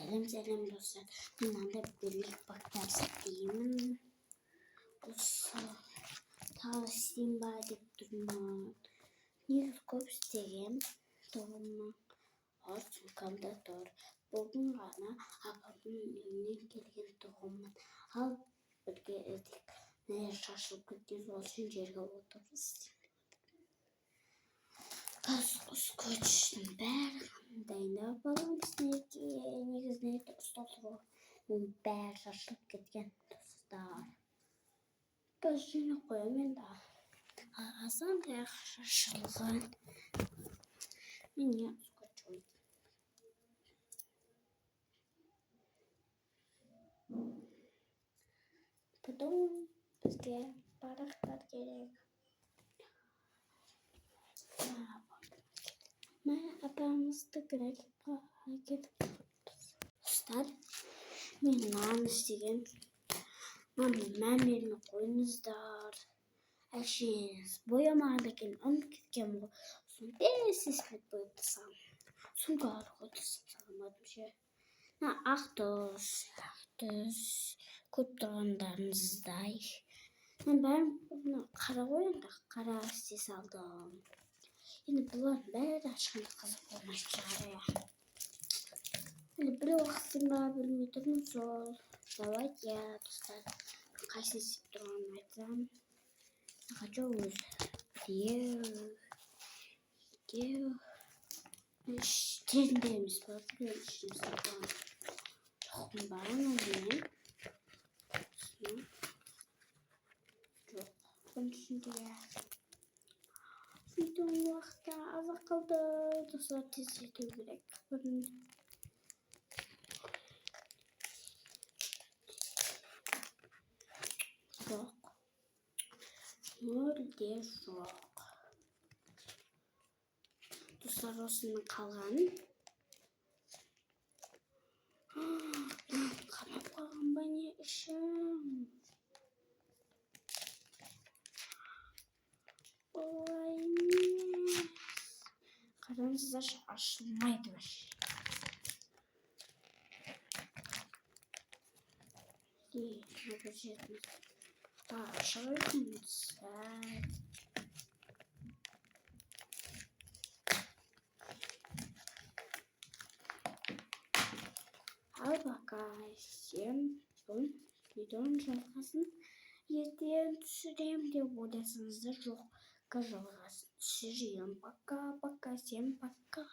Сәлем достар. Мынандай бірлік бақтарсы деймін. Осы тағы істейін ба деп тұрмын. Негізі көп істеген тоғымның сумкамда тұр. Бүгін ғана апамның үйінен келген тоғымын алып бірге едік. Шашылып кеткен сол үшін жерге отырып істеймін. Скотчтың бәрін дайындап аламыз. Негізінде дұрыс тұр. Оның бәрі шашылып кеткен достар. Қазір жинап қоямын енді. Асан шашылған. Міне скотч ойды. Потом бізге парақтар керек. Апамызды графикқа кетіп достар. Мен нан істеген. Мәмеліні қойыңыздар. Әшейін боямаған екен, ұмытып кеткен ғой. Соны бес ескілік бояп тастағам. Сумкаға қойып салмадым ше. Ақ тұз көп тұрғандарыңыздай. Мен бәрін қара қойыңдар, қара істей салдым. Енді бұлардың бәрі ашқанда қызық болмайтын шығар. Енді бір уақытын ба білмей тұрмын сол. Давайте, достар, қайсын істеп тұрғанын айтсам. Хочу деу. Іштерінде емес бар, ішіне салған. Жоқтың барын өзімен. Жоқ, бұның ішінде. Сөйткен уақытта азақ қалды. Достар, тез жету керек. Жоқ. Мүлде жоқ. Достар, осының қалғанын. Қамап қалған ба не үшін? Олай емес. Қараңыздар, ашылмайды вообще. Бір жеріміз. Ашылмыз. Ал пока сен бұл видеоның жалғасын ертең түсірем деп ойласаңыздар, жоққа жалғасын түсірем. Пока, всем пока.